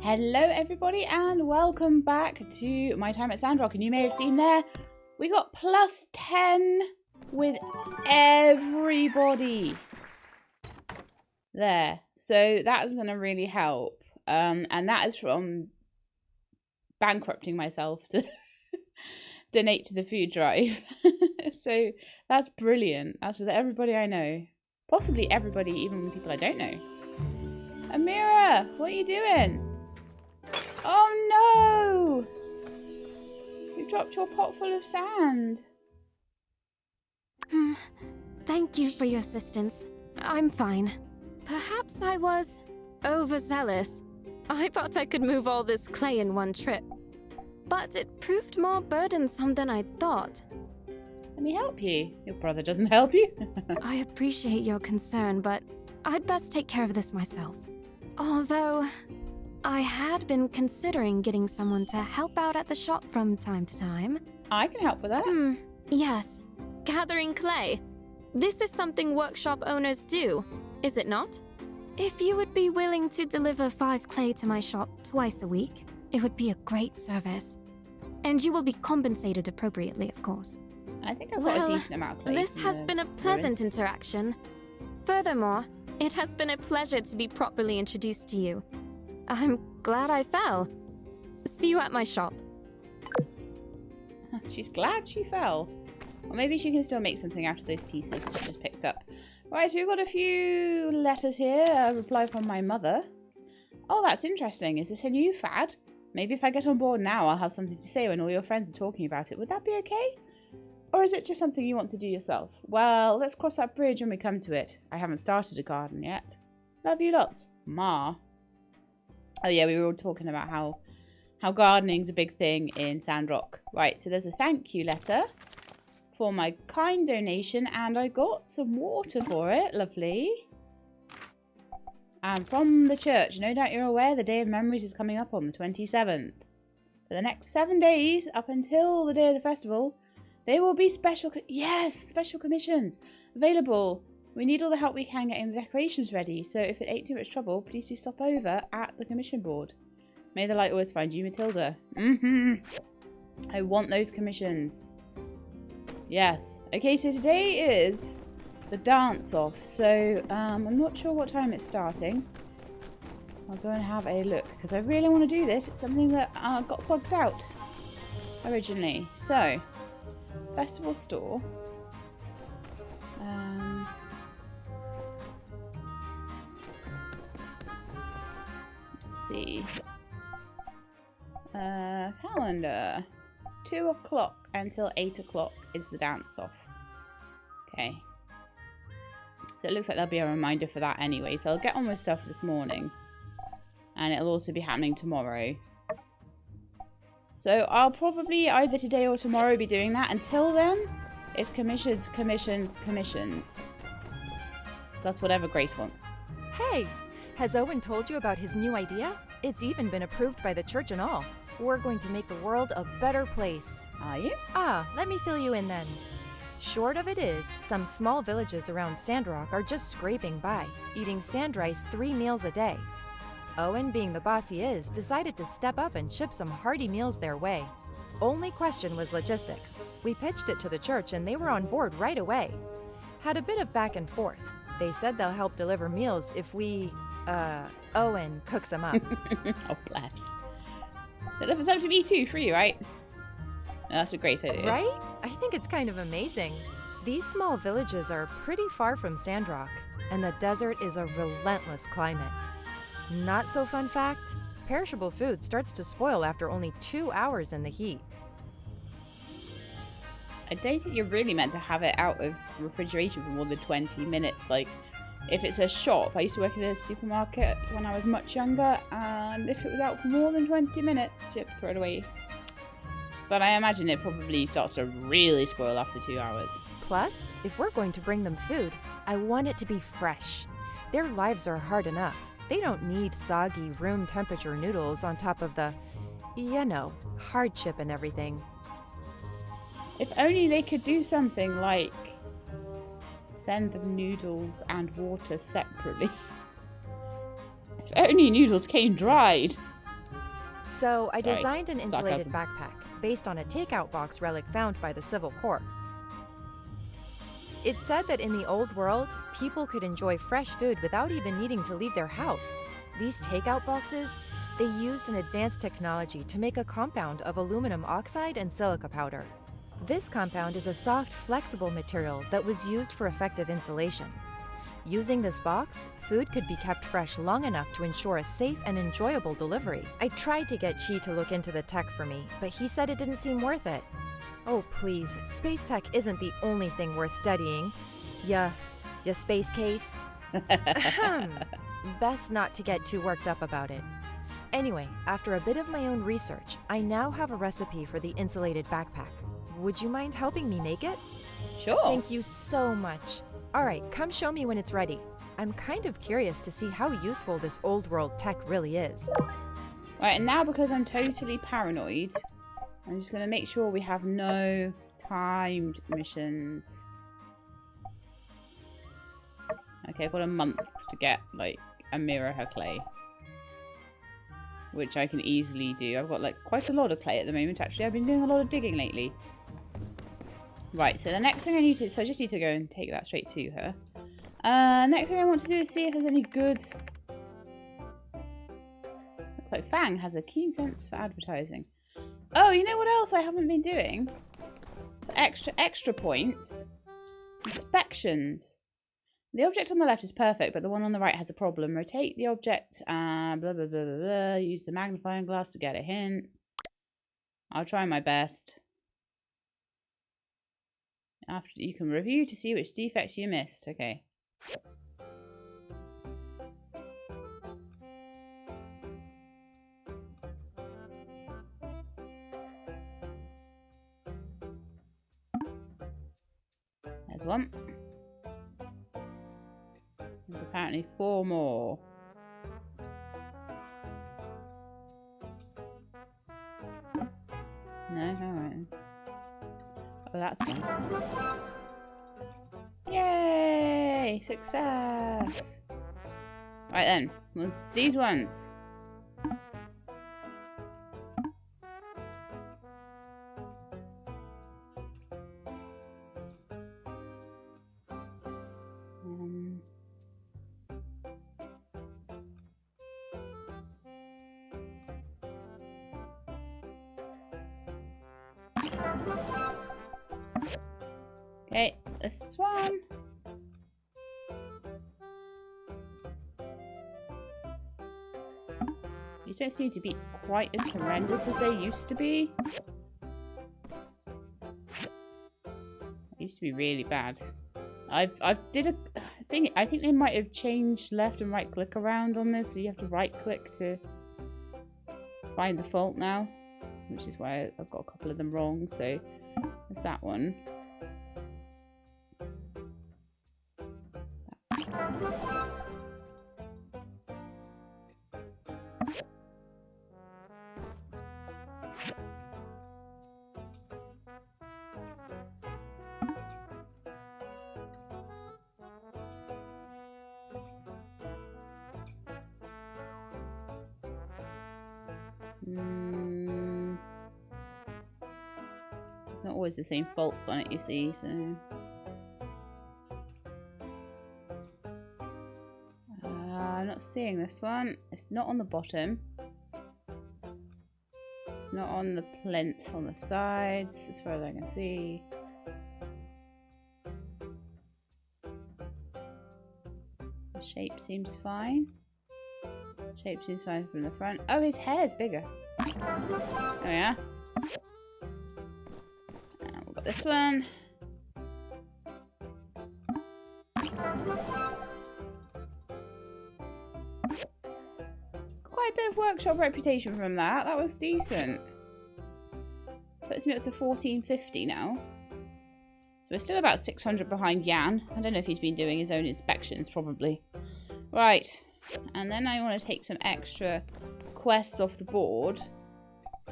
Hello everybody and welcome back to my time at Sandrock, and you may have seen there we got plus 10 with everybody there, so that is going to really help, and that is from bankrupting myself to donate to the food drive. So that's brilliant. That's with everybody I know, possibly everybody, even people I don't know. Amira, what are you doing? Oh no! You dropped your pot full of sand. Thank you for your assistance. I'm fine. Perhaps I was overzealous. I thought I could move all this clay in one trip. But it proved more burdensome than I thought. Let me help you. Your brother doesn't help you. I appreciate your concern, but I'd best take care of this myself. Although, I had been considering getting someone to help out at the shop from time to time. I can help with that. Yes. Gathering clay. This is something workshop owners do, is it not? If you would be willing to deliver 5 clay to my shop twice a week, it would be a great service. And you will be compensated appropriately, of course. I think I've got a decent amount of clay. This has been a pleasant interaction. Furthermore, it has been a pleasure to be properly introduced to you. I'm glad I fell. See you at my shop. She's glad she fell. Or maybe she can still make something out of those pieces that I just picked up. Right, so we've got a few letters here. A reply from my mother. Oh, that's interesting. Is this a new fad? Maybe if I get on board now, I'll have something to say when all your friends are talking about it. Would that be okay? Or is it just something you want to do yourself? Well, let's cross that bridge when we come to it. I haven't started a garden yet. Love you lots. Ma. Oh yeah, we were all talking about how gardening's a big thing in Sandrock. Right, so there's a thank you letter for my kind donation, and I got some water for it. Lovely. And from the church, no doubt you're aware the Day of Memories is coming up on the 27th. For the next 7 days, up until the day of the festival, there will be special commissions available. We need all the help we can getting the decorations ready, so if it ain't too much trouble, please do stop over at the commission board. May the light always find you, Matilda. I want those commissions. Yes. Okay, so today is the dance-off, so I'm not sure what time it's starting. I'll go and have a look, because I really want to do this. It's something that got plugged out originally. So, festival store. Let's see. Calendar. 2 o'clock until 8 o'clock is the dance-off. Okay. So it looks like there'll be a reminder for that anyway. So I'll get on with stuff this morning. And it'll also be happening tomorrow. So I'll probably either today or tomorrow be doing that. Until then, it's commissions, commissions, commissions. That's whatever Grace wants. Hey! Has Owen told you about his new idea? It's even been approved by the church and all. We're going to make the world a better place. Are you? Let me fill you in then. Short of it is, some small villages around Sandrock are just scraping by, eating sand rice 3 meals a day. Owen, being the boss he is, decided to step up and ship some hearty meals their way. Only question was logistics. We pitched it to the church and they were on board right away. Had a bit of back and forth. They said they'll help deliver meals if we, Owen cooks them up. Oh, bless. Deliver some to me too, free, right? That's a great idea. Right? I think it's kind of amazing. These small villages are pretty far from Sandrock, and the desert is a relentless climate. Not so fun fact, perishable food starts to spoil after only 2 hours in the heat. I don't think you're really meant to have it out of refrigeration for more than 20 minutes. Like, if it's a shop, I used to work in a supermarket when I was much younger, and if it was out for more than 20 minutes, you have to throw it away. But I imagine it probably starts to really spoil after 2 hours. Plus, if we're going to bring them food, I want it to be fresh. Their lives are hard enough. They don't need soggy, room temperature noodles on top of the, hardship and everything. If only they could do something like send the noodles and water separately. If only noodles came dried. So I Sorry. designed an insulated Sarcasm. backpack based on a takeout box relic found by the Civil Corps. It said that in the old world, people could enjoy fresh food without even needing to leave their house. These takeout boxes, they used an advanced technology to make a compound of aluminum oxide and silica powder. This compound is a soft, flexible material that was used for effective insulation. Using this box, food could be kept fresh long enough to ensure a safe and enjoyable delivery. I tried to get Chi to look into the tech for me, but he said it didn't seem worth it. Oh please, space tech isn't the only thing worth studying. Ya space case? Ahem. Best not to get too worked up about it. Anyway, after a bit of my own research, I now have a recipe for the insulated backpack. Would you mind helping me make it? Sure. Thank you so much. All right, come show me when it's ready. I'm kind of curious to see how useful this old world tech really is. Right, and now because I'm totally paranoid, I'm just going to make sure we have no timed missions. Okay, I've got a month to get, like, a mirror her clay. Which I can easily do. I've got, like, quite a lot of clay at the moment, actually. I've been doing a lot of digging lately. Right, so the next thing I need to... So I just need to go and take that straight to her. Next thing I want to do is see if there's any good... Looks like Fang has a keen sense for advertising. Oh, you know what else I haven't been doing? For extra points. Inspections. The object on the left is perfect, but the one on the right has a problem. Rotate the object and blah, blah, blah, blah, blah. Use the magnifying glass to get a hint. I'll try my best. After you can review to see which defects you missed. Okay. There's one. There's apparently 4 more. No? Alright. Oh, that's one. Yay! Success! Right then. It's these ones. Okay, this one. These don't seem to be quite as horrendous as they used to be. They used to be really bad. I think they might have changed left and right click around on this, so you have to right click to find the fault now, which is why I've got a couple of them wrong. So there's that one. Not always the same faults on it, you see, so... I'm not seeing this one. It's not on the bottom. It's not on the plinth on the sides, as far as I can see. The shape seems fine. Shape seems fine from the front. Oh, his hair's bigger. Oh yeah. And we've got this one. Quite a bit of workshop reputation from that. That was decent. Puts me up to 1450 now. So we're still about 600 behind Jan. I don't know if he's been doing his own inspections, probably. Right. And then I want to take some extra quests off the board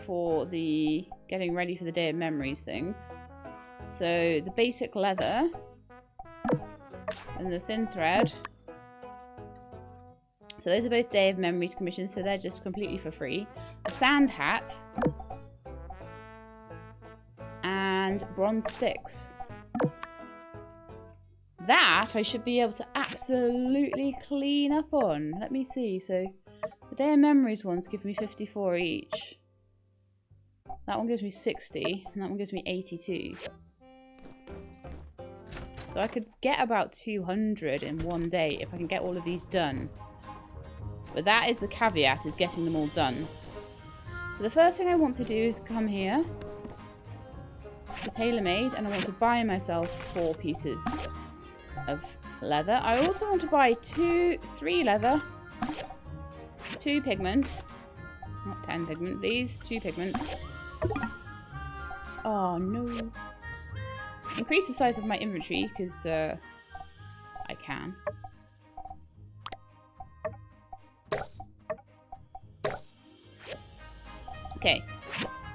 for the getting ready for the Day of Memories things. So the basic leather and the thin thread So those are both Day of Memories commissions, so they're just completely for free. A sand hat. And bronze sticks. That I should be able to absolutely clean up on. Let me see. So the Day of Memories ones give me 54 each. That one gives me 60, and that one gives me 82. So I could get about 200 in one day if I can get all of these done. But that is the caveat, is getting them all done. So the first thing I want to do is come here to TaylorMade, and I want to buy myself 4 pieces of leather. I also want to buy 3 leather, 2 pigment, not 10 pigment, please, 2 pigment. Oh no. Increase the size of my inventory because I can. Okay,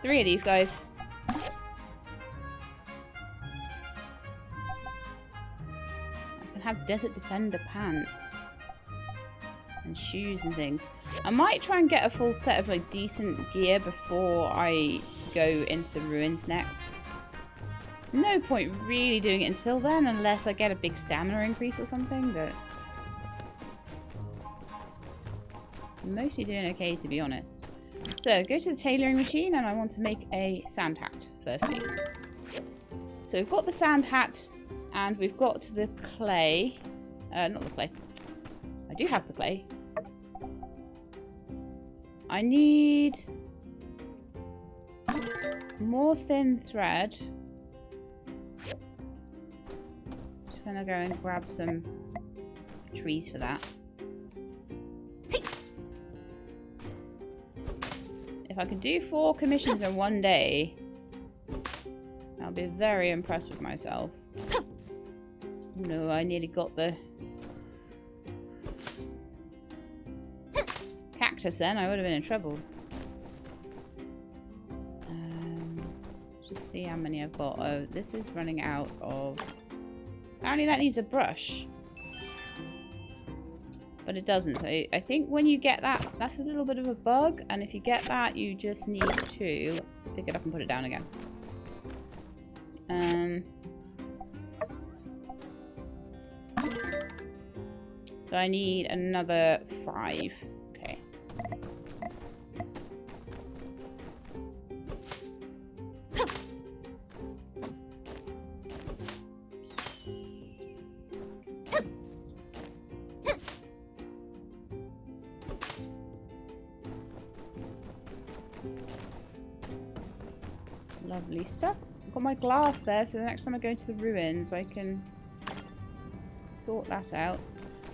3 of these guys. I can have Desert Defender pants and shoes and things. I might try and get a full set of like decent gear before I go into the ruins next. No point really doing it until then unless I get a big stamina increase or something, but I'm mostly doing okay, to be honest. So, go to the tailoring machine, and I want to make a sand hat, firstly. So, we've got the sand hat, and we've got the clay. Not the clay. I do have the clay. I need more thin thread. Just gonna go and grab some trees for that. If I could do 4 commissions in one day, I'll be very impressed with myself. No, I nearly got the cactus then. I would have been in trouble. Just see how many I've got. Oh, this is running out of... Apparently that needs a brush. But it doesn't. So I think when you get that, that's a little bit of a bug. And if you get that, you just need to pick it up and put it down again. So I need another 5. Okay. Lovely stuff. I've got my glass there, so the next time I go into the ruins, I can sort that out.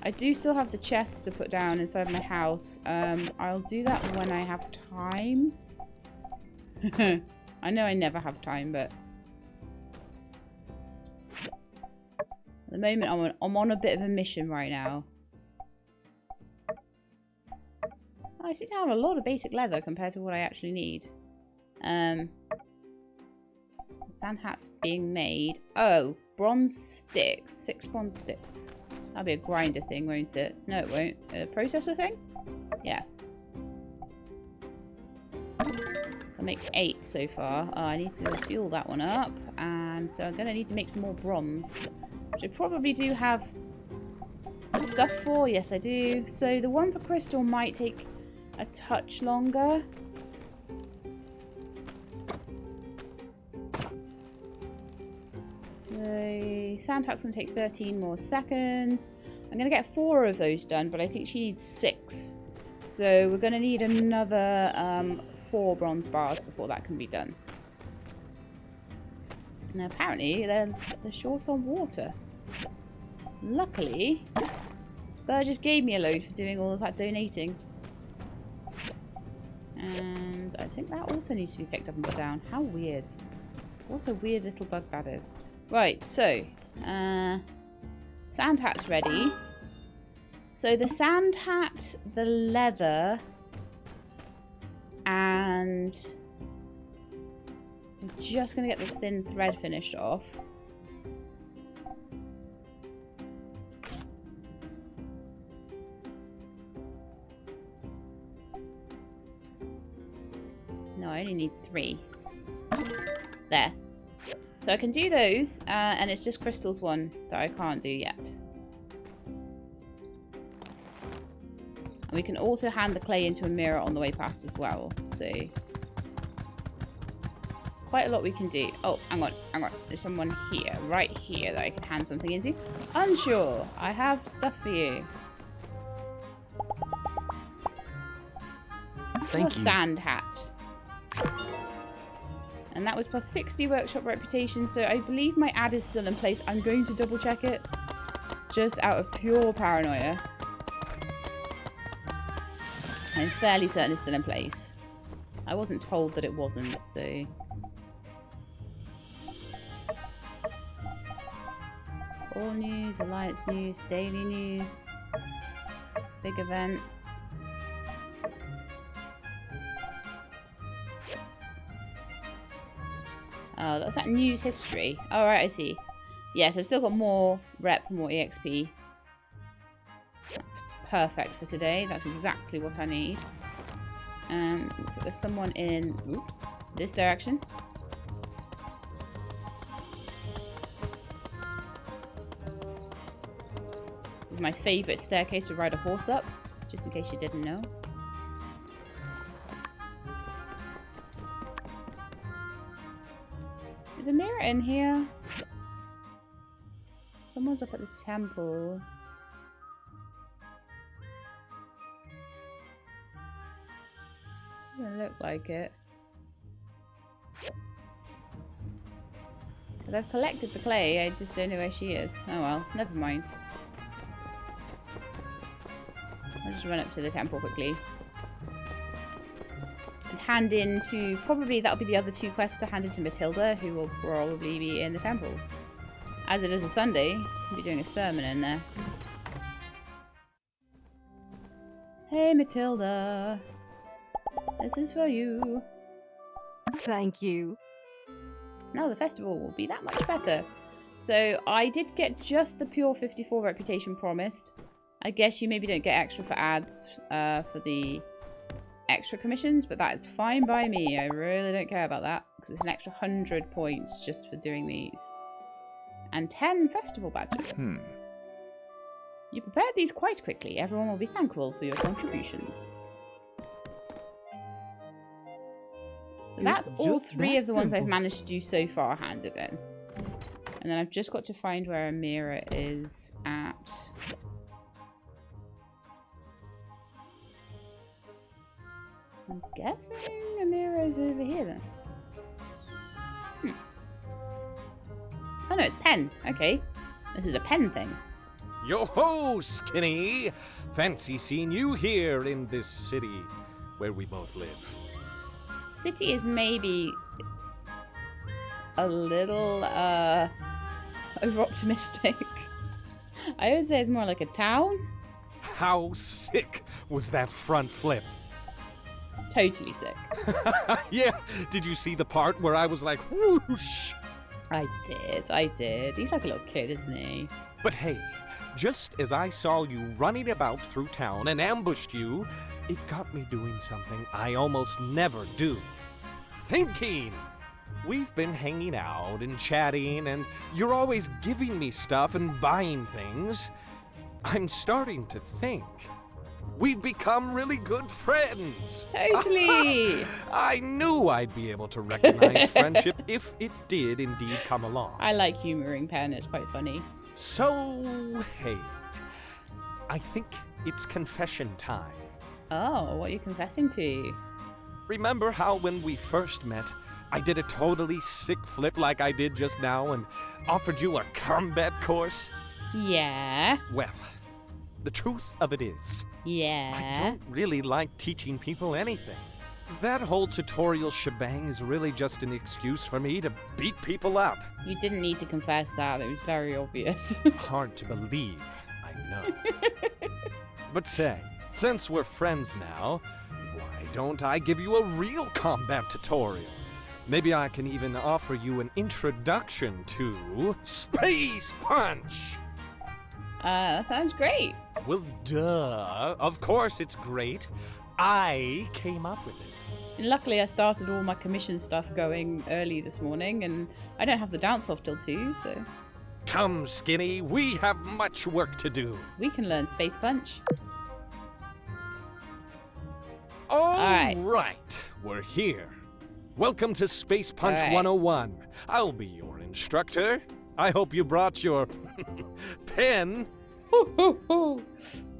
I do still have the chests to put down inside my house. I'll do that when I have time. I know I never have time, but at the moment I'm on a bit of a mission right now. I seem to have a lot of basic leather compared to what I actually need. Sand hat's being made. Oh, bronze sticks. 6 bronze sticks. That'll be a grinder thing, won't it? No, it won't. A processor thing? Yes. I'll make 8 so far. Oh, I need to fuel that one up. And so I'm going to need to make some more bronze. Which I probably do have the stuff for. Yes, I do. So the one for crystal might take a touch longer. So sand hat's going to take 13 more seconds. I'm going to get 4 of those done, but I think she needs 6. So we're going to need another 4 bronze bars before that can be done. And apparently they're short on water. Luckily, Burgess gave me a load for doing all of that donating. And I think that also needs to be picked up and put down. How weird. What a weird little bug that is. Right, so sand hat's ready. So the sand hat, the leather, and I'm just going to get the thin thread finished off. I only need 3. There. So I can do those, and it's just crystals 1 that I can't do yet. And we can also hand the clay into a mirror on the way past as well. So quite a lot we can do. Oh, hang on. There's someone here, right here, that I can hand something into. Unsure. I have stuff for you. Thank you. Sand hat. And that was plus 60 workshop reputation, so I believe my ad is still in place. I'm going to double check it. Just out of pure paranoia. I'm fairly certain it's still in place. I wasn't told that it wasn't, so... All news, alliance news, daily news, big events. Oh, that's that news history. Oh, right, I see. Yes, I've still got more rep, more EXP. That's perfect for today. That's exactly what I need. So there's someone in, oops, this direction. This is my favourite staircase to ride a horse up, just in case you didn't know. There's a mirror in here. Someone's up at the temple. Doesn't look like it. But I've collected the clay, I just don't know where she is. Oh well, never mind. I'll just run up to the temple quickly. And hand in to, probably that'll be the other 2 quests to hand in to Matilda, who will probably be in the temple. As it is a Sunday, I'll be doing a sermon in there. Hey Matilda. This is for you. Thank you. Now the festival will be that much better. So I did get just the pure 54 reputation promised. I guess you maybe don't get extra for ads for the extra commissions, but that is fine by me. I really don't care about that because it's an extra 100 points just for doing these. And 10 festival badges. You prepared these quite quickly. Everyone will be thankful for your contributions. So that's all 3 of the ones I've managed to do so far handed in. And then I've just got to find where a mirror is at. I'm guessing a mirror is over here then. Oh no, it's pen. Okay. This is a pen thing. Yo-ho, Skinny! Fancy seeing you here in this city where we both live. City is maybe a little over-optimistic. I would say it's more like a town. How sick was that front flip? Totally sick. Yeah, did you see the part where I was like, whoosh? I did. He's like a little kid, isn't he? But hey, just as I saw you running about through town and ambushed you, it got me doing something I almost never do. Thinking! We've been hanging out and chatting, and you're always giving me stuff and buying things. I'm starting to think we've become really good friends. Totally! I knew I'd be able to recognize friendship if it did indeed come along. I like humoring Pen, it's quite funny. So, hey, I think it's confession time. Oh, what are you confessing to? Remember how when we first met, I did a totally sick flip like I did just now and offered you a combat course? Yeah. Well, the truth of it is, Yeah. I don't really like teaching people anything. That whole tutorial shebang is really just an excuse for me to beat people up. You didn't need to confess that, it was very obvious. Hard to believe, I know. But say, since we're friends now, why don't I give you a real combat tutorial? Maybe I can even offer you an introduction to Space Punch! That sounds great. Well, duh. Of course it's great. I came up with it. And luckily, I started all my commission stuff going early this morning, and I don't have the dance off till 2, so Come, Skinny, we have much work to do. we can learn Space Punch. All right. right, we're here. Welcome to Space Punch All right. 101. I'll be your instructor. I hope you brought your pen.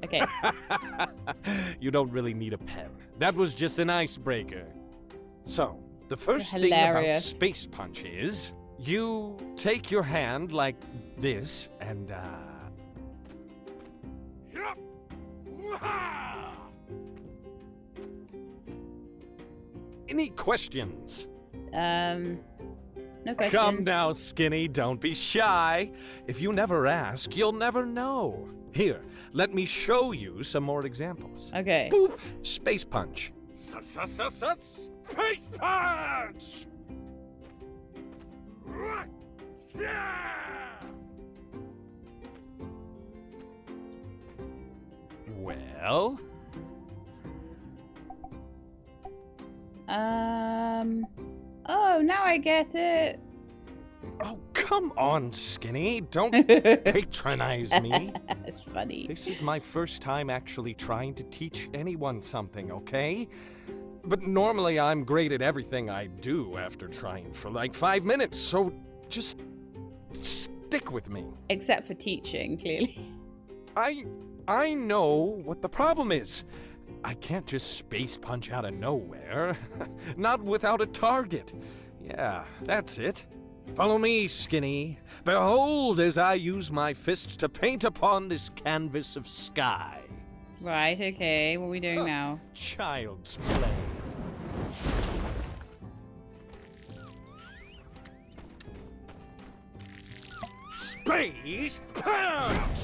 Okay. You don't really need a pen. That was just an icebreaker. So, the first You're thing about hilarious. Space Punch is you take your hand like this and, Any questions? No questions. Come now, Skinny, don't be shy. If you never ask, you'll never know. Here, let me show you some more examples. Okay. Boop! Space Punch. Space Punch! Well, Oh, now I get it. oh, come on, Skinny. Don't patronize me. It's funny. This is my first time actually trying to teach anyone something, okay? But normally I'm great at everything I do after trying for like 5 minutes, so just stick with me. Except for teaching, clearly. I know what the problem is. I can't just space punch out of nowhere. Not without a target. Yeah, that's it. Follow me, Skinny. Behold as I use my fist to paint upon this canvas of sky. Right, okay. What are we doing now? Child's play. Space punch!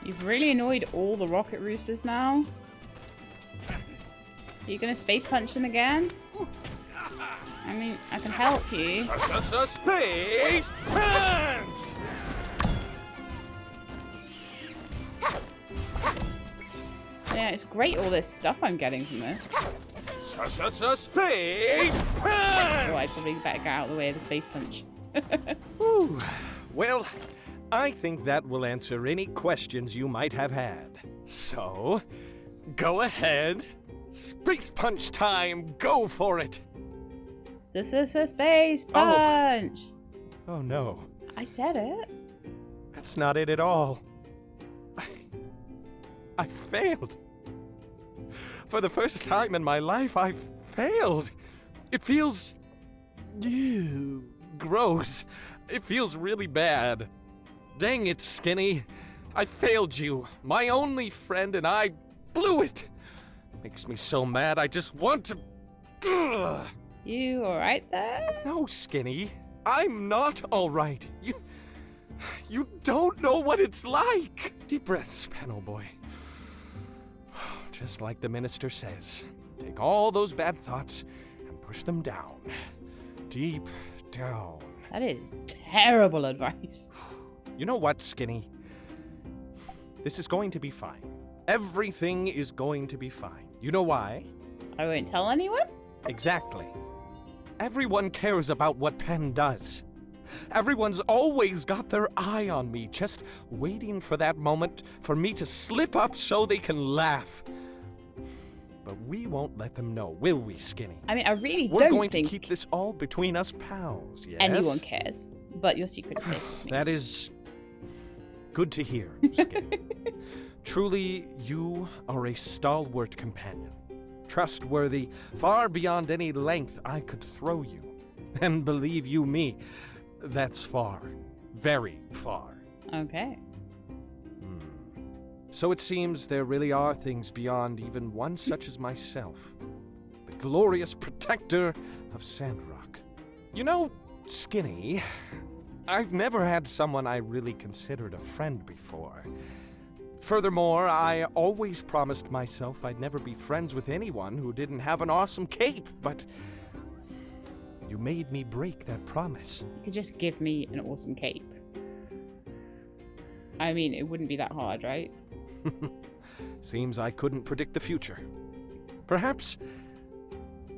You've really annoyed all the rocket roosters now. Are you gonna space punch them again? I mean, I can help you. Space punch! Yeah, it's great all this stuff I'm getting from this. Space punch! Oh, I probably better get out of the way of the space punch. Whew. Well, I think that will answer any questions you might have had. So, go ahead. Space punch time! Go for it! Space punch! Oh no, I said it. that's not it at all. I failed. For the first time in my life, I failed. It feels... ew, gross. It feels really bad. Dang it, Skinny. I failed you. My only friend and I blew it. Makes me so mad, I just want to... Ugh. You alright there? No, Skinny. I'm not alright. You don't know what it's like. Deep breaths, panel boy. Just like the minister says. Take all those bad thoughts and push them down. Deep down. That is terrible advice. You know what, Skinny? This is going to be fine. Everything is going to be fine. You know why? I won't tell anyone? Exactly. Everyone cares about what Penn does. Everyone's always got their eye on me, just waiting for that moment for me to slip up so they can laugh. But we won't let them know, will we, Skinny? I mean, I really We're don't going think to keep this all between us pals, yes? anyone cares. But your secret is safe with me. That is good to hear, Skinny. Truly, you are a stalwart companion. Trustworthy, far beyond any length I could throw you. And believe you me, that's far. Very far. Okay. So it seems there really are things beyond even one such as myself. The glorious protector of Sandrock. You know, Skinny, I've never had someone I really considered a friend before. Furthermore, I always promised myself I'd never be friends with anyone who didn't have an awesome cape, but you made me break that promise. You could just give me an awesome cape. I mean, it wouldn't be that hard, right? Seems I couldn't predict the future. Perhaps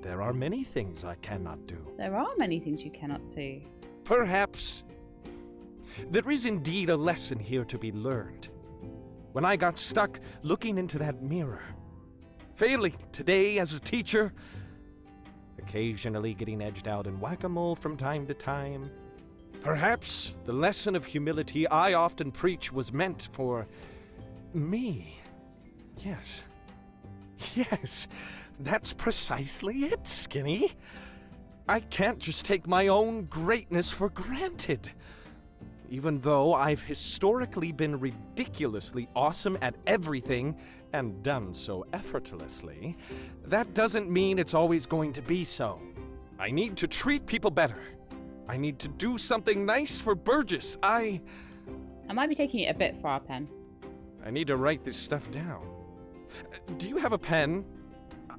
there are many things I cannot do. There are many things you cannot do. Perhaps there is indeed a lesson here to be learned. When I got stuck looking into that mirror, failing today as a teacher, occasionally getting edged out in whack-a-mole from time to time, perhaps the lesson of humility I often preach was meant for me. Yes. Yes, that's precisely it, Skinny. I can't just take my own greatness for granted. Even though I've historically been ridiculously awesome at everything and done so effortlessly, that doesn't mean it's always going to be so. I need to treat people better. I need to do something nice for Burgess. I might be taking it a bit far, Pen. I need to write this stuff down. Do you have a pen?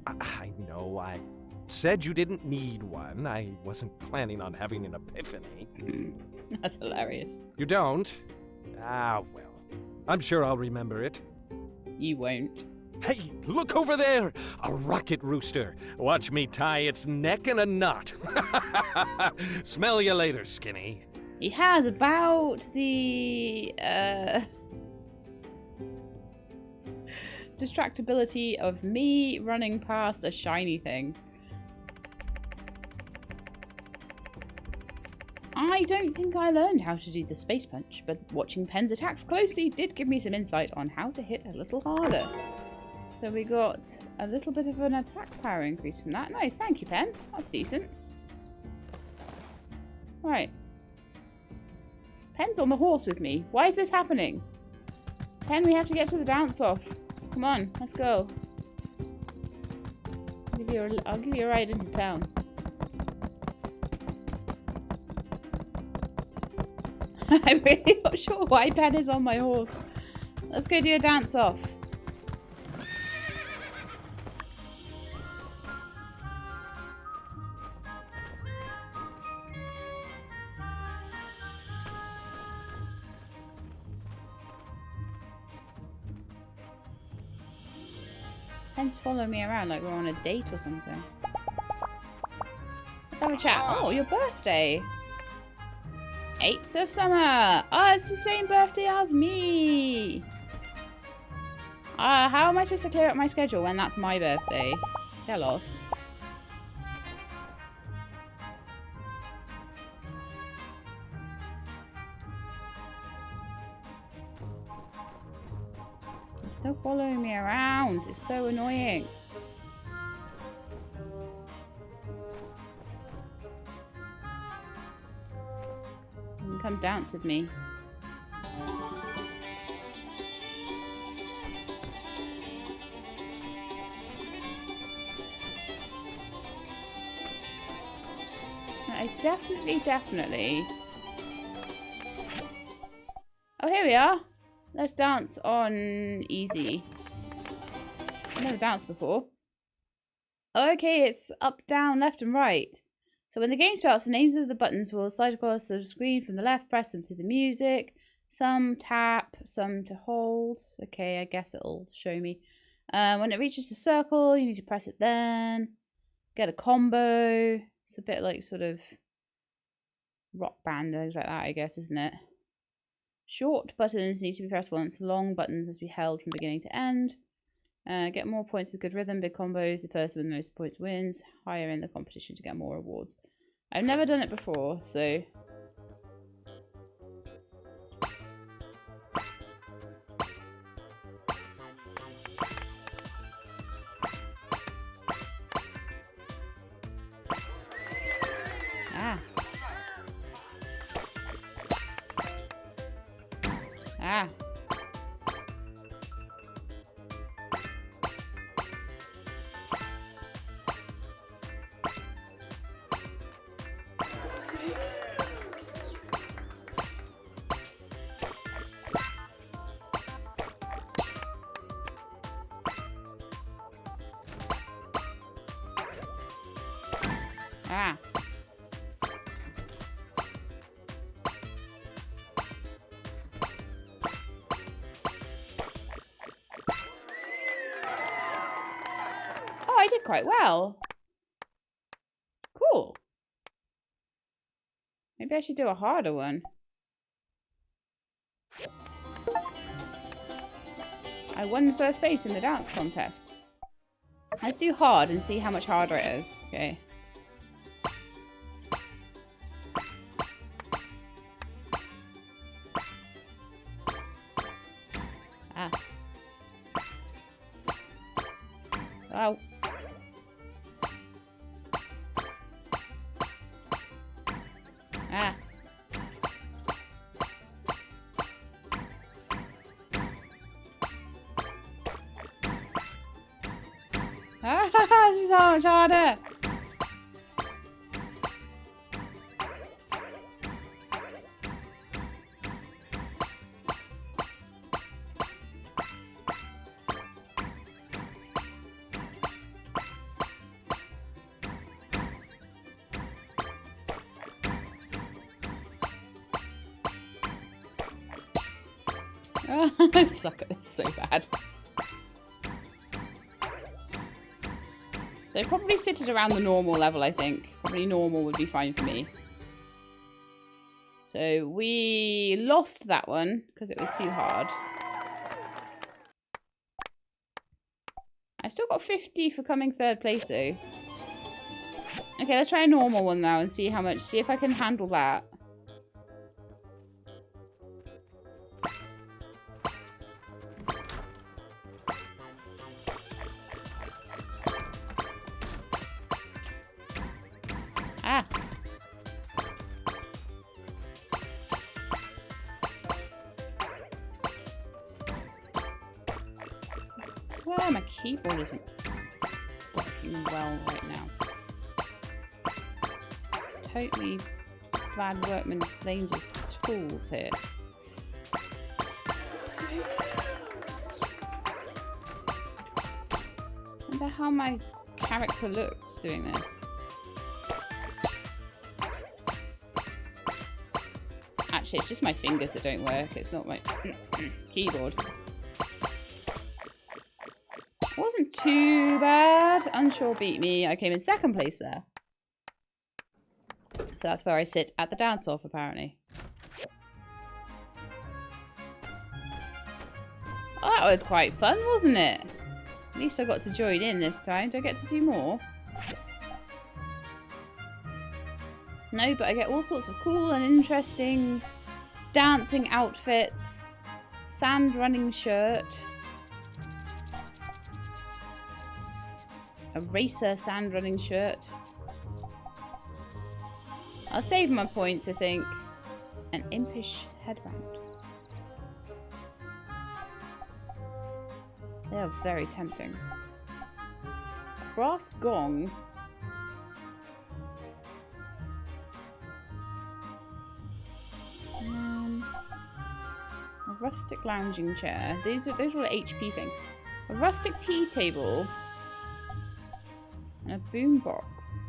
I know I said you didn't need one. I wasn't planning on having an epiphany. That's hilarious. You don't? Ah, well. I'm sure I'll remember it. You won't. Hey, look over there! A rocket rooster. Watch me tie its neck in a knot. Smell you later, Skinny. He has about the distractibility of me running past a shiny thing. I don't think I learned how to do the space punch, but watching Pen's attacks closely did give me some insight on how to hit a little harder. So we got a little bit of an attack power increase from that. Nice, thank you, Pen. That's decent. Right. Pen's on the horse with me. Why is this happening? Pen, we have to get to the dance-off. Come on, let's go. I'll give you a ride into town. I'm really not sure why Pen is on my horse. Let's go do a dance-off. Pen's following me around like we're on a date or something. Let's have a chat. Oh, your birthday. 8th of summer. Oh, it's the same birthday as me. How am I supposed to clear up my schedule when that's my birthday? Get lost. You're still following me around. It's so annoying. Come dance with me. I definitely. Oh, here we are. Let's dance on easy. I've never danced before. Okay, it's up, down, left, and right. So when the game starts, the names of the buttons will slide across the screen from the left. Press them to the music. Some tap, some to hold. Okay, I guess it'll show me. When it reaches the circle, you need to press it then. Get a combo. It's a bit like sort of rock band, things like that, I guess, isn't it? Short buttons need to be pressed once. Long buttons must be held from beginning to end. Get more points with good rhythm, big combos. The person with the most points wins. Higher in the competition to get more rewards. I've never done it before, so... Ah. Ah. Ah. did quite well. Cool. Maybe I should do a harder one. I won first place in the dance contest. Let's do hard and see how much harder it is. Okay. Ah. Oh. Ah. This is so much harder. I suck at this so bad. So probably sit it around the normal level, I think. Probably normal would be fine for me. So we lost that one because it was too hard. I still got 50 for coming third place though. Okay, let's try a normal one now and see how much, see if I can handle that. Ah. I swear my keyboard isn't working well right now. Totally bad workman blames his tools here. I wonder how my character looks doing this. Actually, it's just my fingers that don't work. It's not my keyboard. Wasn't too bad. Unsure beat me. I came in second place there. So that's where I sit at the dance off, apparently. Oh, that was quite fun, wasn't it? At least I got to join in this time. Do I get to do more? No, but I get all sorts of cool and interesting dancing outfits, sand running shirt, a racer sand running shirt. I'll save my points, I think. An impish headband. They are very tempting. A brass gong. A rustic lounging chair. Those are all HP things. A rustic tea table. And a boom box.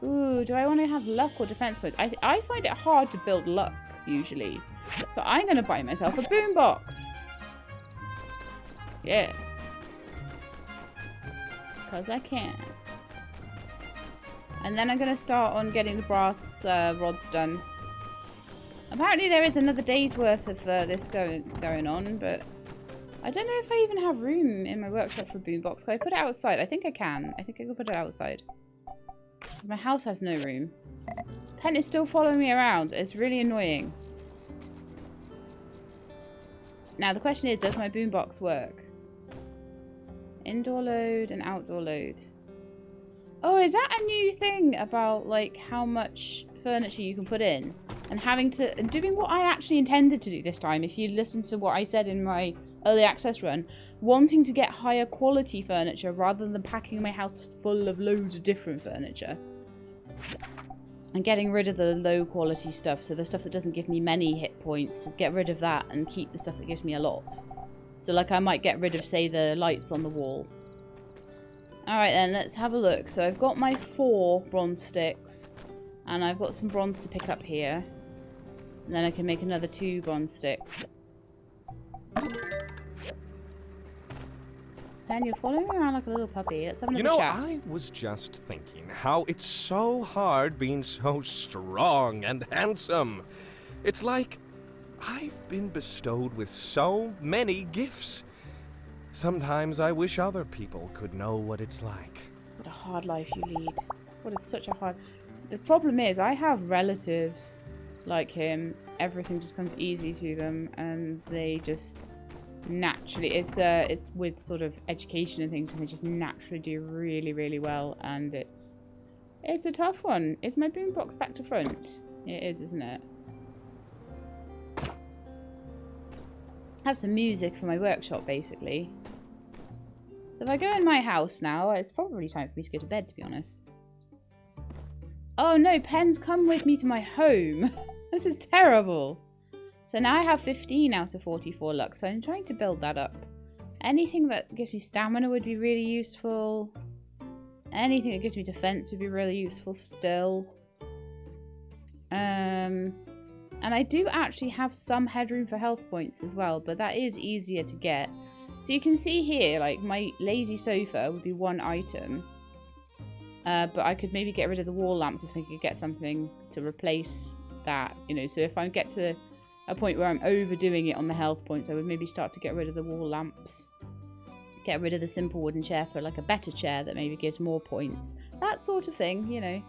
Ooh, do I want to have luck or defense modes? I find it hard to build luck, usually. So I'm going to buy myself a boombox. Yeah. Because I can. And then I'm going to start on getting the brass rods done. Apparently there is another day's worth of this going on, but I don't know if I even have room in my workshop for a boombox. Can I put it outside? I think I can. I think I can put it outside. My house has no room. Pen is still following me around. It's really annoying. Now the question is, does my boombox work? Indoor load and outdoor load. Oh, is that a new thing about like how much furniture you can put in? And having to doing what I actually intended to do this time, if you listen to what I said in my early access run, wanting to get higher quality furniture rather than packing my house full of loads of different furniture. And getting rid of the low quality stuff, so the stuff that doesn't give me many hit points, get rid of that and keep the stuff that gives me a lot. So like I might get rid of, say, the lights on the wall. Alright then, let's have a look. So I've got my 4 bronze sticks, and I've got some bronze to pick up here. And then I can make another 2 bronze sticks. Ben, you're following me around like a little puppy. Let's have another You know, chat. I was just thinking how it's so hard being so strong and handsome. It's like I've been bestowed with so many gifts. Sometimes I wish other people could know what it's like. What a hard life you lead. What is such a hard... The problem is, I have relatives like him. Everything just comes easy to them, and they just naturally... It's with sort of education and things, and they just naturally do really, really well, and it's a tough one. Is my boombox back to front? It is, isn't it? I have some music for my workshop, basically. So if I go in my house now, it's probably time for me to go to bed, to be honest. Oh no, Pen's come with me to my home. This is terrible. So now I have 15 out of 44 luck, so I'm trying to build that up. Anything that gives me stamina would be really useful. Anything that gives me defense would be really useful still. And I do actually have some headroom for health points as well, but that is easier to get. So you can see here, like, my lazy sofa would be one item. But I could maybe get rid of the wall lamps if I could get something to replace that, you know. So if I get to a point where I'm overdoing it on the health points, I would maybe start to get rid of the wall lamps. Get rid of the simple wooden chair for, like, a better chair that maybe gives more points. That sort of thing, you know.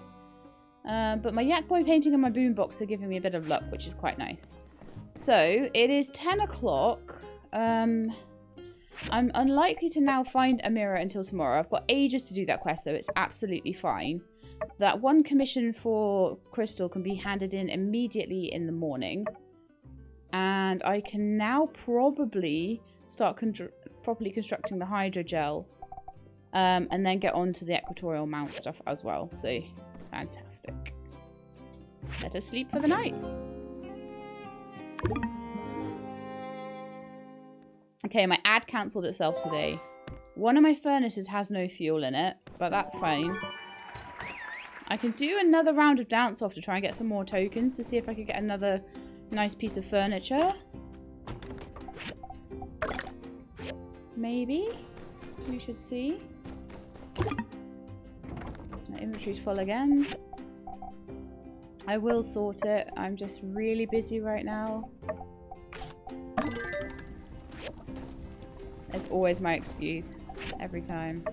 But my Yak Boy painting and my boombox are giving me a bit of luck, which is quite nice. So, it is 10 o'clock. I'm unlikely to now find a mirror until tomorrow. I've got ages to do that quest, so it's absolutely fine. That one commission for Crystal can be handed in immediately in the morning. And I can now probably start properly constructing the hydrogel. And then get on to the equatorial mount stuff as well. So, fantastic. Let us sleep for the night. Okay, my ad cancelled itself today. One of my furnaces has no fuel in it, but that's fine. I can do another round of dance off to try and get some more tokens to see if I could get another nice piece of furniture. Maybe. We should see. My inventory's full again. I will sort it. I'm just really busy right now. It's always my excuse. Every time.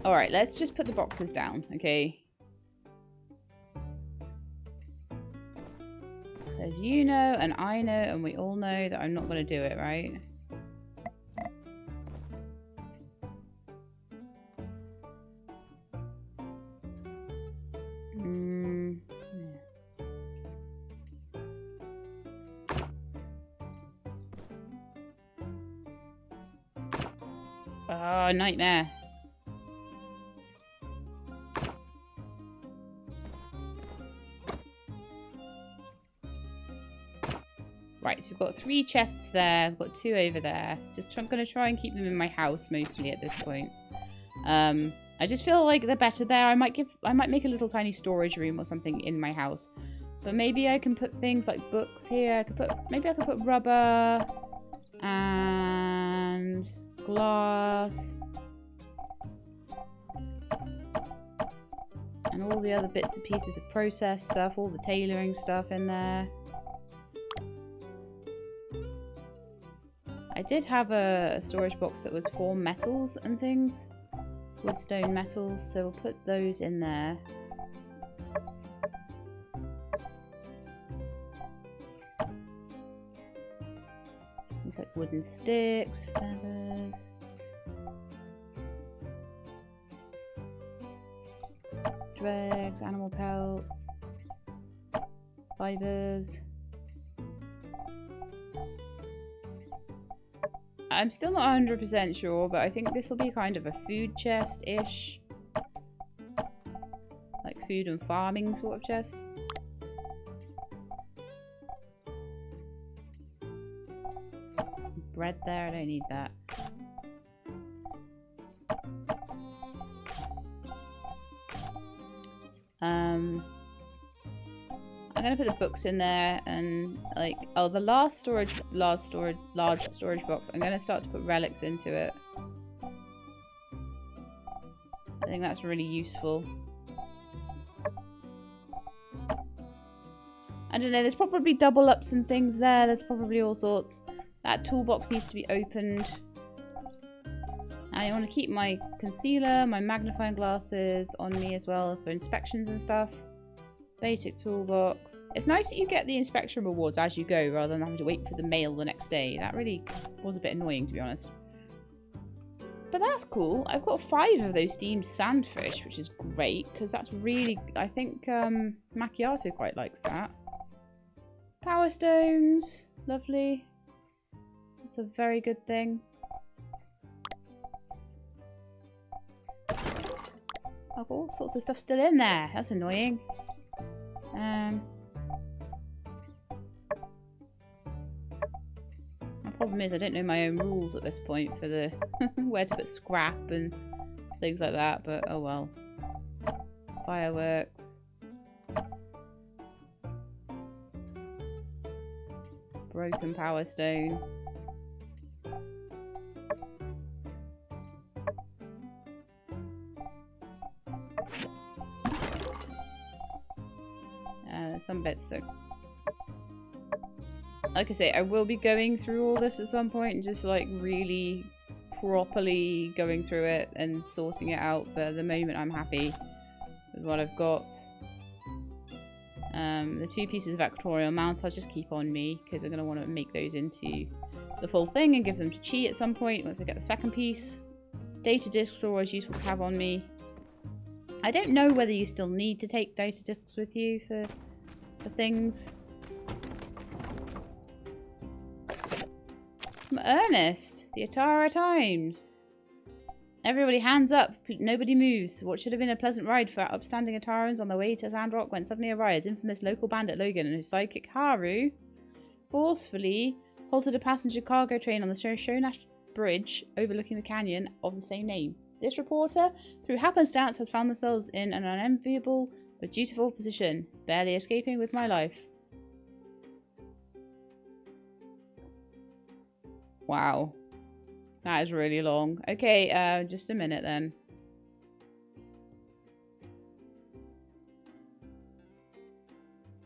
Alright, let's just put the boxes down, okay? As you know, and I know, and we all know that I'm not going to do it, right? Oh, nightmare. Right, so we've got 3 chests there. We've got 2 over there. Just going to try and keep them in my house mostly at this point. I just feel like they're better there. I might make a little tiny storage room or something in my house. But maybe I can put things like books here. Maybe I could put rubber and glass and all the other bits and pieces of process stuff, all the tailoring stuff in there. I did have a storage box that was for metals and things, woodstone metals, so we'll put those in there. Things like wooden sticks, feathers, dregs, animal pelts, fibers. I'm still not 100% sure, but I think this will be kind of a food chest-ish. Like food and farming sort of chest. Bread there, I don't need that. I'm gonna put the books in there and like, oh, the large storage box. I'm gonna start to put relics into it. I think that's really useful. I don't know, there's probably double ups and things there. There's probably all sorts. That toolbox needs to be opened. I want to keep my concealer, my magnifying glasses on me as well for inspections and stuff. Basic toolbox. It's nice that you get the inspection rewards as you go rather than having to wait for the mail the next day. That really was a bit annoying, to be honest. But that's cool. I've got 5 of those steamed sandfish, which is great because that's really... I think Macchiato quite likes that. Power stones. Lovely. That's a very good thing. I've got all sorts of stuff still in there. That's annoying. The problem is I don't know my own rules at this point for the where to put scrap and things like that, but oh well. Fireworks. Broken power stone. Some bits that, like I say, I will be going through all this at some point and just like really properly going through it and sorting it out, but at the moment I'm happy with what I've got. The 2 pieces of equatorial mount I'll just keep on me because I'm going to want to make those into the full thing and give them to Chi at some point once I get the second piece. Data discs are always useful to have on me. I don't know whether you still need to take data discs with you for things. From Ernest, the Atara Times. Everybody hands up, nobody moves. What should have been a pleasant ride for upstanding Atarans on their way to Sandrock went suddenly awry as infamous local bandit Logan and his sidekick Haru forcefully halted a passenger cargo train on the Shonash Bridge overlooking the canyon of the same name. This reporter, through happenstance, has found themselves in an unenviable but dutiful position, barely escaping with my life. Wow. That is really long. Okay, just a minute then.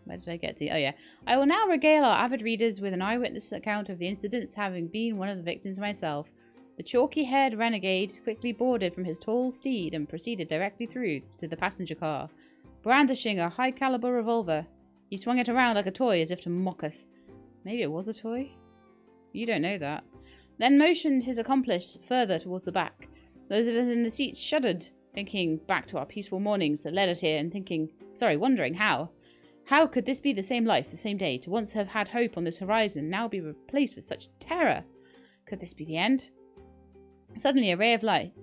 Where did I get to? Oh yeah. I will now regale our avid readers with an eyewitness account of the incidents, having been one of the victims myself. The chalky-haired renegade quickly boarded from his tall steed and proceeded directly through to the passenger car. Brandishing a high-caliber revolver, he swung it around like a toy as if to mock us. Maybe it was a toy? You don't know that. Then motioned his accomplice further towards the back. Those of us in the seats shuddered, thinking back to our peaceful mornings that led us here and wondering how. How could this be the same life, the same day, to once have had hope on this horizon, now be replaced with such terror? Could this be the end? Suddenly, a ray of light.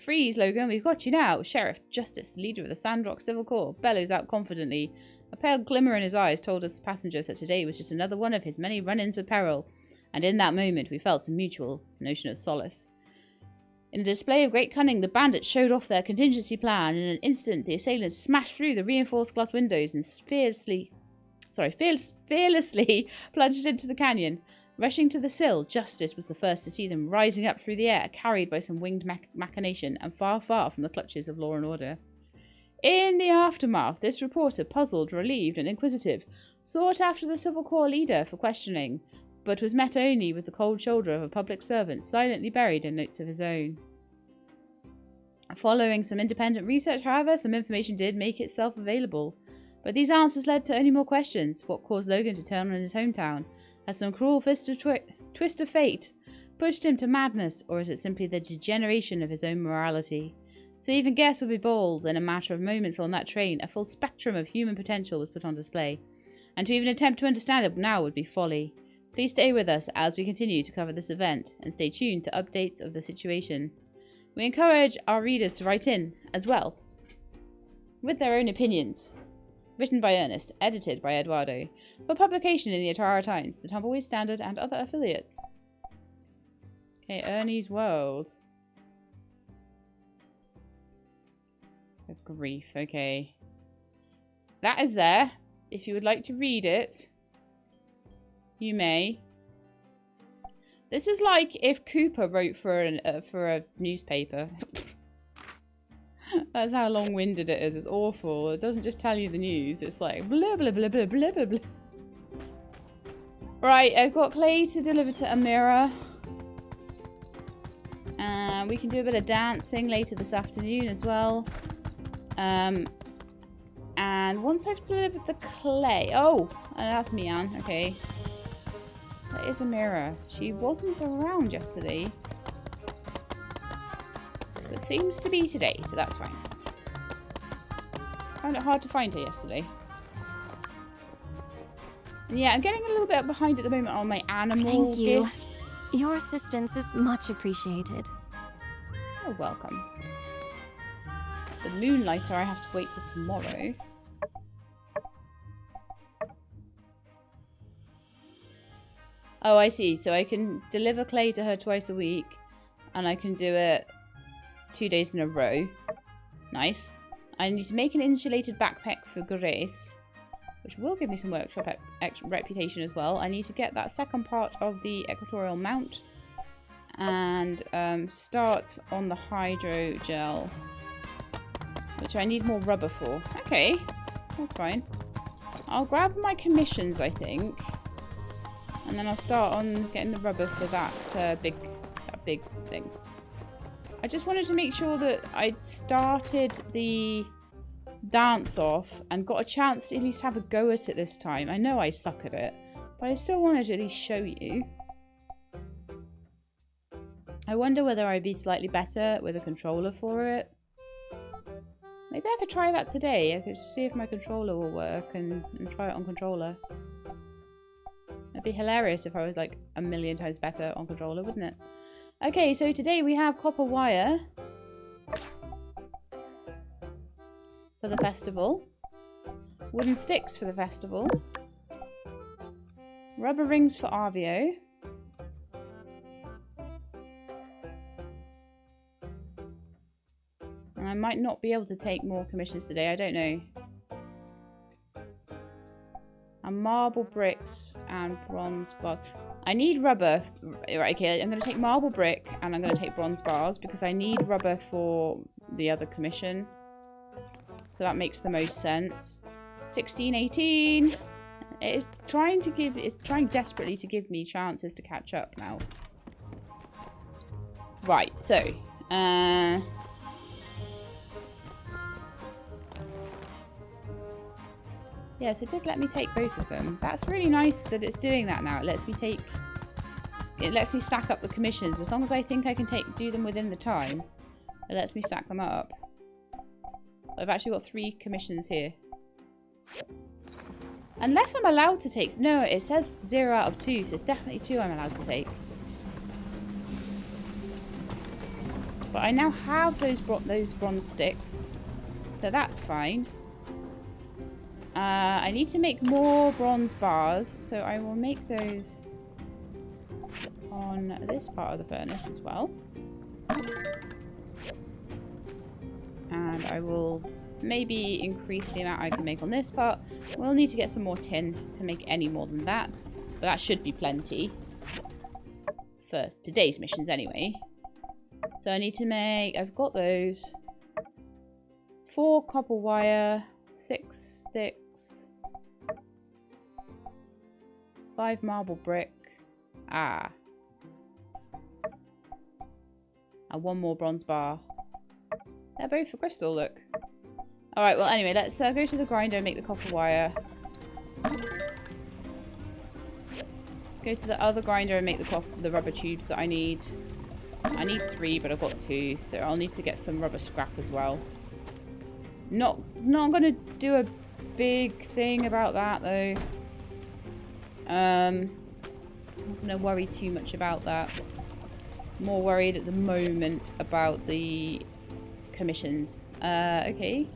Freeze, Logan, we've got you now. Sheriff Justice, the leader of the Sandrock Civil Corps, bellows out confidently. A pale glimmer in his eyes told us passengers that today was just another one of his many run-ins with peril, and in that moment we felt a mutual notion of solace. In a display of great cunning, the bandits showed off their contingency plan. In an instant, the assailants smashed through the reinforced glass windows and fearlessly plunged into the canyon. Rushing to the sill, Justice was the first to see them rising up through the air, carried by some winged machination, and far, far from the clutches of law and order. In the aftermath, this reporter, puzzled, relieved, and inquisitive, sought after the Civil Corps leader for questioning, but was met only with the cold shoulder of a public servant, silently buried in notes of his own. Following some independent research, however, some information did make itself available. But these answers led to only more questions. What caused Logan to turn on his hometown? Has some cruel twist of fate pushed him to madness, or is it simply the degeneration of his own morality? To even guess would be bold. In a matter of moments on that train, a full spectrum of human potential was put on display, and to even attempt to understand it now would be folly. Please stay with us as we continue to cover this event, and stay tuned to updates of the situation. We encourage our readers to write in, as well, with their own opinions. Written by Ernest, edited by Eduardo, for publication in the Atara Times, the Tumbleweed Standard, and other affiliates. Okay, Ernie's World. Good grief, okay. That is there. If you would like to read it, you may. This is like if Cooper wrote for a newspaper. That's how long-winded it is. It's awful. It doesn't just tell you the news. It's like blah, blah, blah, blah, blah, blah, blah. Right, I've got clay to deliver to Amira. We can do a bit of dancing later this afternoon as well. And once I've delivered the clay... Oh, that's Mian. Okay. That is Amira. She wasn't around yesterday. But seems to be today, so that's fine. Found it hard to find her yesterday. And yeah, I'm getting a little bit behind at the moment on my animal Thank you. gifts. Your assistance is much appreciated. You're welcome. The Moonlighter I have to wait till tomorrow. Oh, I see. So I can deliver clay to her twice a week. And I can do it 2 days in a row. Nice. I need to make an insulated backpack for Grace, which will give me some workshop reputation as well. I need to get that second part of the equatorial mount and start on the hydrogel, which I need more rubber for. Okay, that's fine. I'll grab my commissions, I think, and then I'll start on getting the rubber for that big thing. I just wanted to make sure that I started the dance off and got a chance to at least have a go at it this time. I know I suck at it, but I still wanted to at least show you. I wonder whether I'd be slightly better with a controller for it. Maybe I could try that today. I could see if my controller will work and try it on controller. It'd be hilarious if I was like a million times better on controller, wouldn't it? Okay, so today we have copper wire for the festival, wooden sticks for the festival, rubber rings for Arvio, and I might not be able to take more commissions today, I don't know. And marble bricks and bronze bars. I need rubber. Right, okay, I'm going to take marble brick and I'm going to take bronze bars because I need rubber for the other commission. So that makes the most sense. 1618. It's trying desperately to give me chances to catch up now. Right, so yeah, so it did let me take both of them. That's really nice that it's doing that now. It lets me stack up the commissions. As long as I think I can do them within the time, it lets me stack them up. So I've actually got 3 commissions here. Unless I'm allowed to take... No, it says 0 out of 2, so it's definitely 2 I'm allowed to take. But I now have those bronze sticks, so that's fine. I need to make more bronze bars, so I will make those on this part of the furnace as well. And I will maybe increase the amount I can make on this part. We'll need to get some more tin to make any more than that, but that should be plenty for today's missions anyway. So I need to make, I've got those, 4 copper wire, 6 sticks, 5 marble brick, and 1 more bronze bar. They're both for crystal, look. Alright, well anyway, let's go to the grinder and make the copper wire. Let's go to the other grinder and make the rubber tubes that I need. I need 3, but I've got 2, so I'll need to get some rubber scrap as well. Not gonna do a big thing about that though. I'm not gonna worry too much about that. More worried at the moment about the commissions. Okay.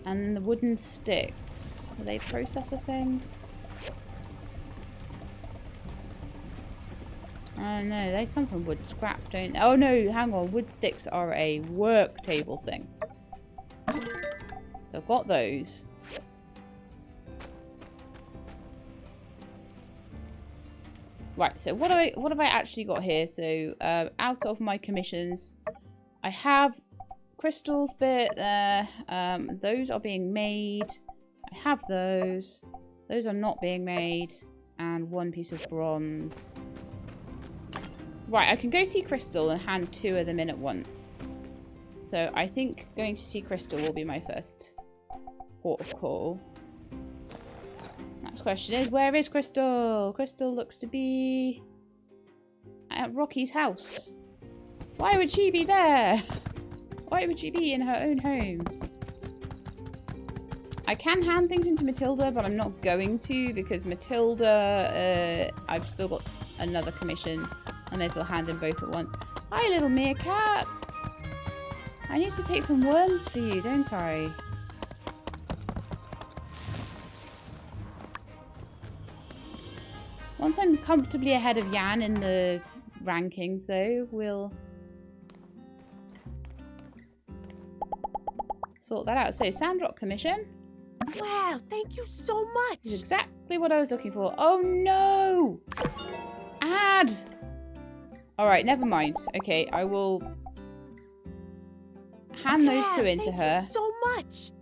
And the wooden sticks. Are they processor thing? Oh no, they come from wood scrap, don't they? Oh no, hang on. Wood sticks are a work table thing. So I've got those. Right, so what have I actually got here? So out of my commissions, I have crystals bit there. Those are being made. I have those. Those are not being made. And 1 piece of bronze. Right, I can go see Crystal and hand 2 of them in at once. So I think going to see Crystal will be my first port of call. Next question is, where is Crystal? Crystal looks to be at Rocky's house. Why would she be there? Why would she be in her own home? I can hand things into Matilda, but I'm not going to because Matilda, I've still got another commission. I may as well hand them both at once. Hi, little meerkat. I need to take some worms for you, don't I? Once I'm comfortably ahead of Jan in the rankings, though, we'll sort that out. So, Sandrock commission. Wow, thank you so much. This is exactly what I was looking for. Oh, no! Add! Alright, never mind. Okay, I will hand those 2 into her. Thank you so much.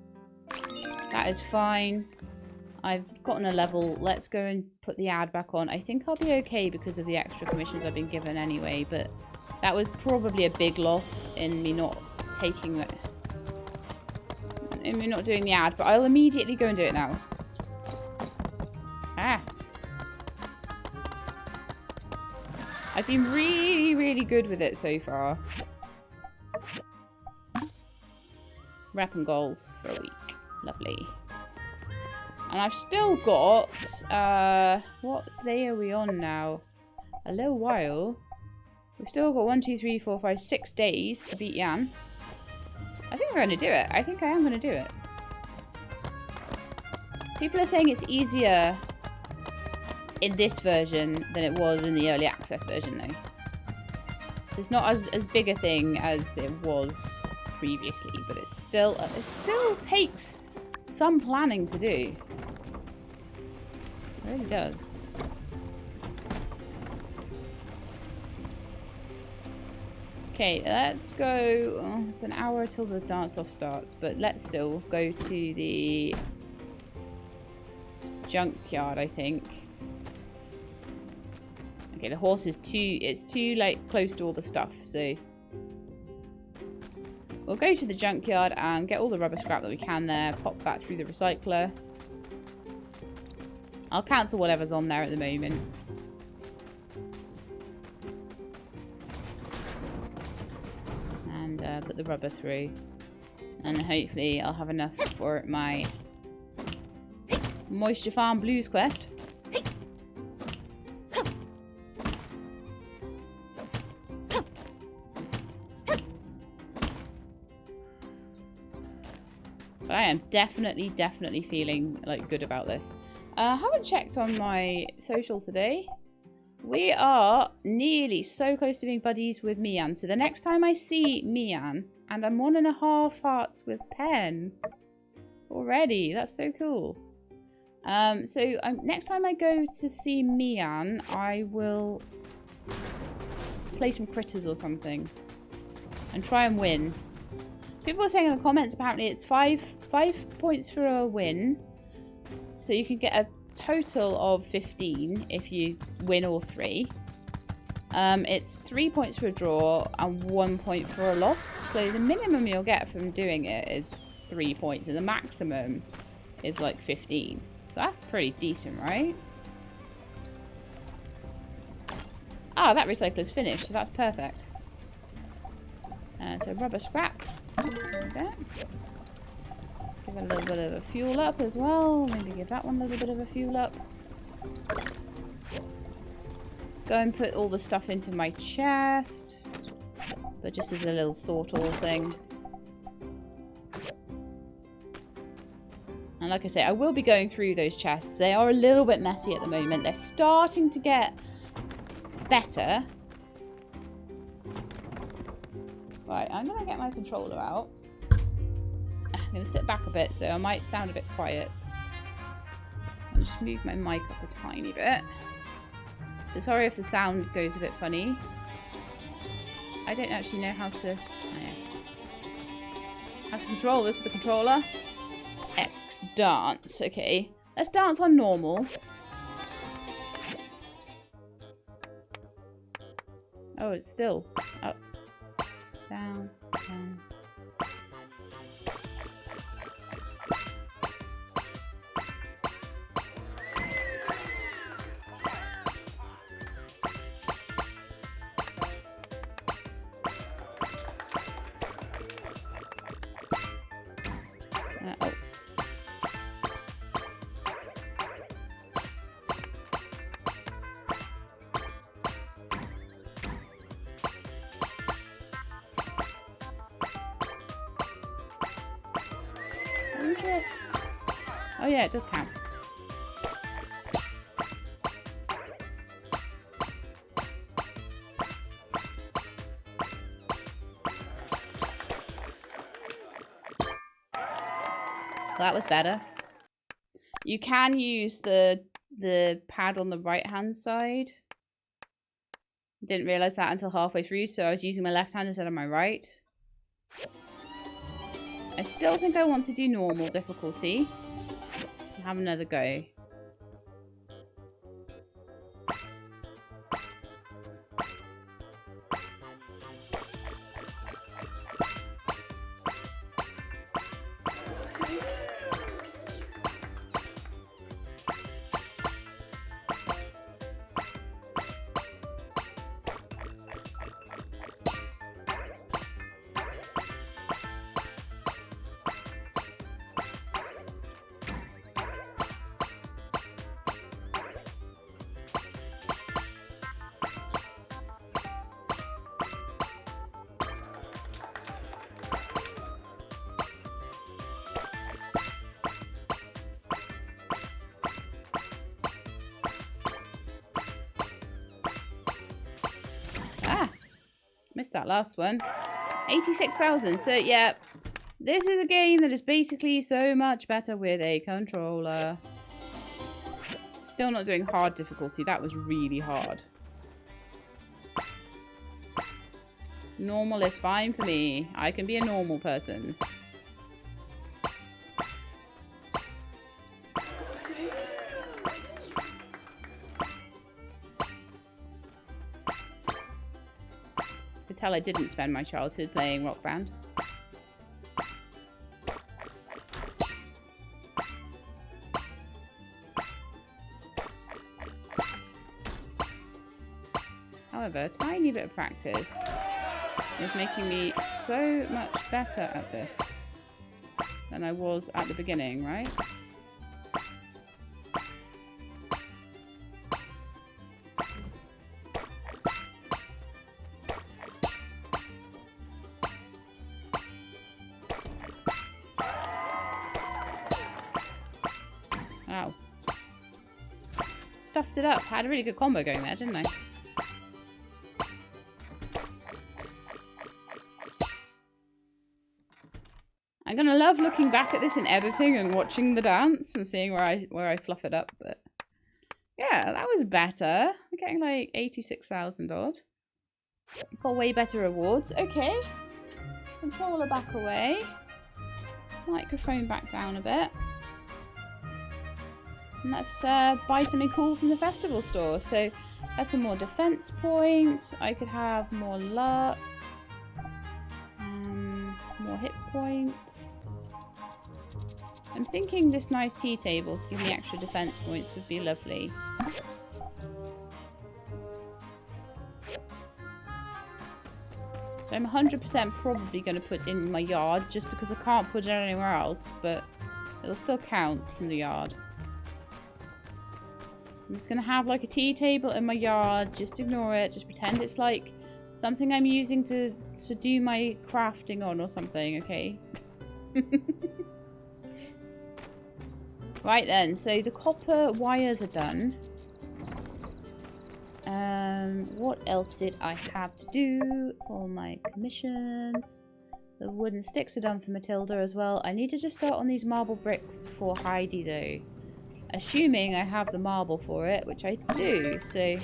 That is fine. I've gotten a level. Let's go and put the ad back on. I think I'll be okay because of the extra commissions I've been given anyway, but that was probably a big loss in me not taking that. In me not doing the ad, but I'll immediately go and do it now. Ah. I've been really, really good with it so far. Rep and goals for a week. Lovely. And I've still got, what day are we on now? A little while. We've still got 1, 2, 3, 4, 5, 6 days to beat Jan. I think I'm going to do it. I think I am going to do it. People are saying it's easier in this version than it was in the early access version, though. It's not as big a thing as it was previously, but it still takes some planning to do. It really does. Okay, let's go. Oh, it's an hour till the dance-off starts, but let's still go to the junkyard, I think. Okay, the horse is too like close to all the stuff, so we'll go to the junkyard and get all the rubber scrap that we can there, pop that through the recycler. I'll cancel whatever's on there at the moment. And put the rubber through. And hopefully I'll have enough for my Moisture Farm Blues quest. But I am definitely feeling like good about this. I haven't checked on my social today. We are nearly so close to being buddies with Mian. So the next time I see Mian, and I'm 1.5 hearts with Pen already. That's so cool. Next time I go to see Mian, I will play some critters or something and try and win. People are saying in the comments apparently it's 5 points for a win. So you can get a total of 15 if you win all 3. It's 3 points for a draw and 1 point for a loss. So the minimum you'll get from doing it is 3 points and the maximum is like 15. So that's pretty decent, right? Ah, that recycler's finished, so that's perfect. So rubber scrap. There we go. Give it a little bit of a fuel up as well. Maybe give that one a little bit of a fuel up. Go and put all the stuff into my chest. But just as a little sort-all thing. And like I say, I will be going through those chests. They are a little bit messy at the moment. They're starting to get better. Right, I'm going to get my controller out. I'm going to sit back a bit, so I might sound a bit quiet. I'll just move my mic up a tiny bit. So sorry if the sound goes a bit funny. I don't actually know how to... Oh, yeah. How to control this with the controller. X dance. Okay. Let's dance on normal. Oh, it's still up. Down. Down. Oh. Oh yeah, it does count. That was better. You can use the pad on the right hand side. Didn't realise that until halfway through, so I was using my left hand instead of my right. I still think I want to do normal difficulty. Have another go. Missed that last one. 86,000. So, yeah. This is a game that is basically so much better with a controller. Still not doing hard difficulty. That was really hard. Normal is fine for me. I can be a normal person. Tell I didn't spend my childhood playing Rock Band. However, a tiny bit of practice is making me so much better at this than I was at the beginning, right? Wow. Stuffed it up. Had a really good combo going there, didn't I? I'm gonna love looking back at this in editing and watching the dance and seeing where I fluff it up, but yeah, that was better. I'm getting like 86,000 odd. Got way better rewards. Okay. Controller back away. Microphone back down a bit. And let's buy something cool from the festival store. So, have some more defense points. I could have more luck. More hit points. I'm thinking this nice tea table to give me extra defense points would be lovely. So I'm 100% probably going to put in my yard just because I can't put it anywhere else, but it'll still count from the yard. I'm just going to have like a tea table in my yard. Just ignore it. Just pretend it's like something I'm using to do my crafting on or something, okay? Right then, so the copper wires are done. What else did I have to do? All my commissions. The wooden sticks are done for Matilda as well. I need to just start on these marble bricks for Heidi though. Assuming I have the marble for it, which I do, so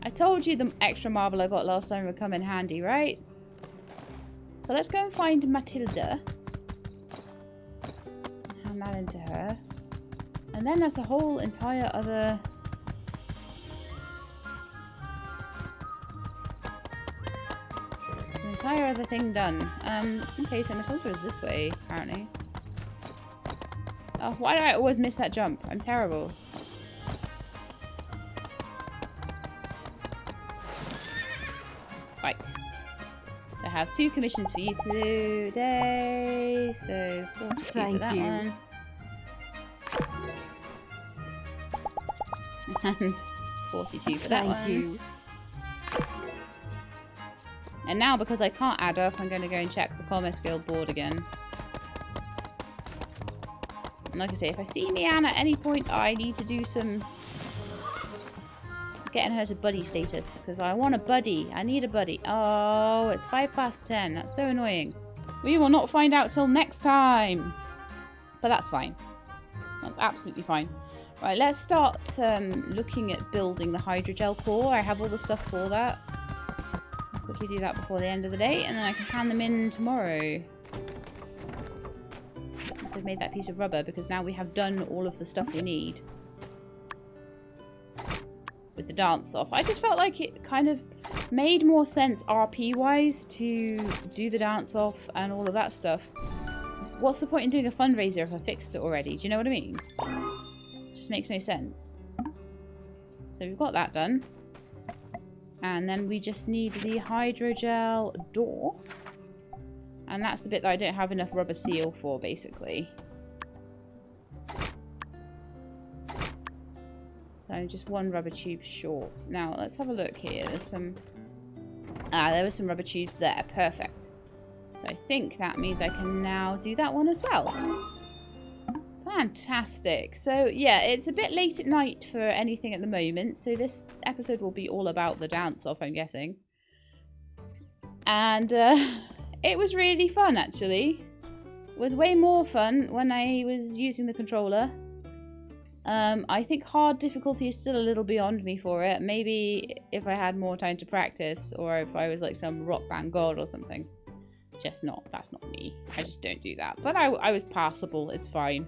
I told you the extra marble I got last time would come in handy, right? So let's go and find Matilda. Hand that into her. And then there's a whole entire other... An entire other thing done. Okay, so Matilda is this way, apparently. Oh, why do I always miss that jump? I'm terrible. Right. I have 2 commissions for you today. So 42 for that one. And 42 for that one. Thank you. And now, because I can't add up, I'm going to go and check the Commerce Guild board again. And like I say, if I see Leanne at any point, I need to do some... getting her to buddy status. Because I want a buddy. I need a buddy. Oh, it's 10:05. That's so annoying. We will not find out till next time. But that's fine. That's absolutely fine. Right, let's start looking at building the hydrogel core. I have all the stuff for that. I'll quickly do that before the end of the day, and then I can hand them in tomorrow. So I've made that piece of rubber because now we have done all of the stuff we need. With the dance off. I just felt like it kind of made more sense RP-wise to do the dance off and all of that stuff. What's the point in doing a fundraiser if I fixed it already? Do you know what I mean? Makes no sense. So we've got that done. And then we just need the hydrogel door. And that's the bit that I don't have enough rubber seal for, basically. So just 1 rubber tube short. Now let's have a look here. There's some... Ah, there were some rubber tubes there. Perfect. So I think that means I can now do that one as well. Fantastic. So yeah, it's a bit late at night for anything at the moment, so this episode will be all about the dance off, I'm guessing. And it was really fun, actually. It was way more fun when I was using the controller. I think hard difficulty is still a little beyond me for it. Maybe if I had more time to practice, or if I was like some rock band god or something. Just not. That's not me. I just don't do that. But I was passable. It's fine.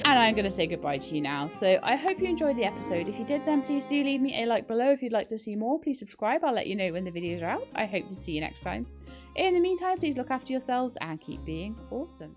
And I'm going to say goodbye to you now. So I hope you enjoyed the episode. If you did, then please do leave me a like below. If you'd like to see more, please subscribe. I'll let you know when the videos are out. I hope to see you next time. In the meantime, please look after yourselves and keep being awesome.